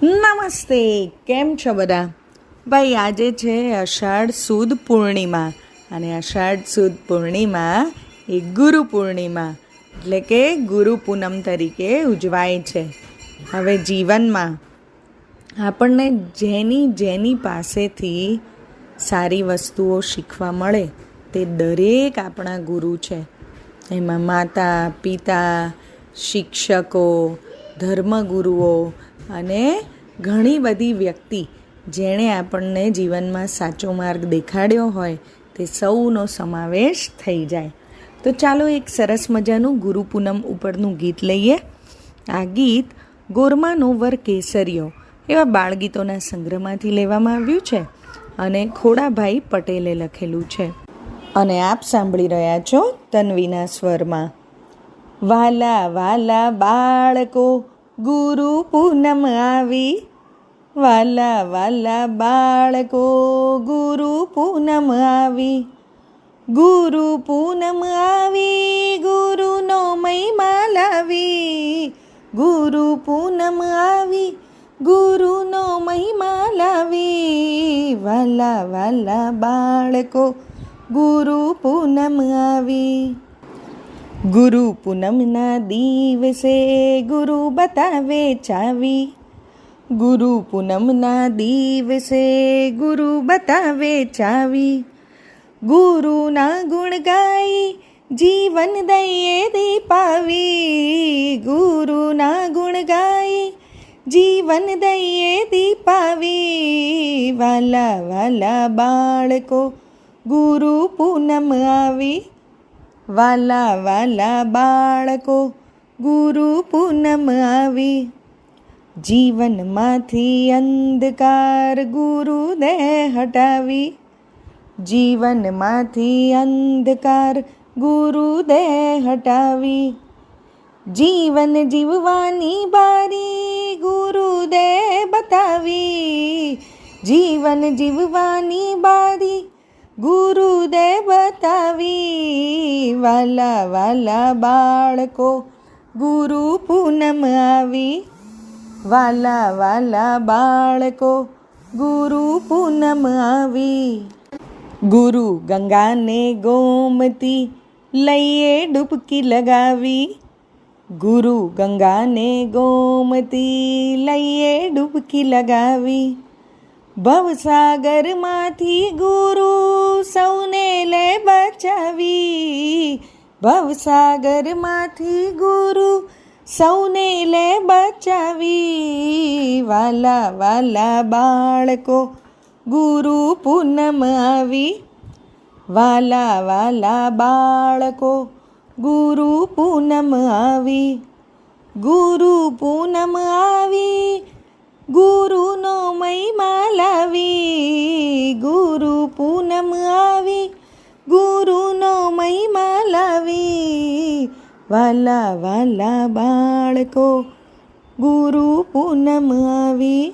નમસ્તે, કેમ છો બધા? ભાઈ, આજે છે અષાઢ સુદ પૂર્ણિમા અને અષાઢ સુદ પૂર્ણિમા એ ગુરુ પૂર્ણિમા એટલે કે ગુરુ પૂનમ તરીકે ઉજવાય છે. હવે જીવનમાં આપણને જેની પાસેથી સારી વસ્તુઓ શીખવા મળે તે દરેક આપણા ગુરુ છે. એમાં માતા, પિતા, શિક્ષકો, ધર્મગુરુઓ અને ઘણી બધી વ્યક્તિ જેણે આપણને જીવનમાં સાચો માર્ગ દેખાડ્યો હોય તે સૌનો સમાવેશ થઈ જાય. તો ચાલો એક સરસ મજાનું ગુરુ પૂનમ ઉપરનું ગીત લઈએ. આ ગીત ગોરમાનો વર કેસરિયો એવા બાળગીતોના સંગ્રહમાંથી લેવામાં આવ્યું છે અને ખોડાભાઈ પટેલે લખેલું છે અને આપ સાંભળી રહ્યા છો તન્વીના સ્વરમાં. વાલા વાલા બાળકો, ગુરુ પૂનમ આવી. વાલા વાલા બાળકો, ગુરુ પૂનમ આવી. ગુરુ પૂનમ આવી, ગુરુનો મહિમા લાવી. ગુરુ પૂનમ આવી, ગુરુનો મહિમા લાવી. વાલા વાલા બાળકો, ગુરુ પૂનમ આવી. ગુરુ પૂનમના દિવસે ગુરુ બતાવે ચાવી. ગુરુ પૂનમના દિવસે ગુરુ બતાવે ચાવી. ગુરુના ગુણ ગાઈ જીવન દઈએ દીપાવી. ગુરુના ગુણ ગાઈ જીવન દઈએ દીપાવી. વાલા વાલા બાળકો, ગુરુ પૂનમ આવી. વાલા વાલા બાળકો, ગુરુ પૂનમ આવી. જીવનમાંથી અંધકાર ગુરુદેવ હટાવી. જીવનમાંથી અંધકાર ગુરુદેવ હટાવી. જીવન જીવવાની બારી ગુરુદેવ બતાવી. જીવન જીવવાની બારી ગુરુદેવ બતાવી. વાલા વાલા બાળકો, ગુરુ પૂનમ આવી. વાલા વાલા બાળકો, ગુરુ પૂનમ આવી. ગુરુ ગંગાને ગોમતી લઈએ ડૂબકી લગાવી. ગુરુ ગંગાને ગોમતી લઈએ ડૂબકી લગાવી. ભવસાગરમાંથી ગુરુ સૌને લે બચાવી. ભવસાગરમાંથી ગુરુ સૌને લે બચાવી. વાલા વાલા બાળકો, ગુરુ પૂનમ આવી. વાલા વાલા બાળકો, ગુરુ પૂનમ આવી. ગુરુ પૂનમ આવી, ગુરુનો મહિમા લાવી. ગુરુ પૂનમ આવી, ગુરુનો મહિમા લાવી. વાલા વાલા બાળકો, ગુરુ પૂનમ આવી.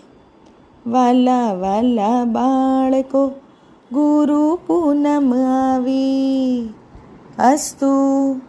વાલા વાલા બાળકો, ગુરુ પૂનમ આવી. અસ્તુ.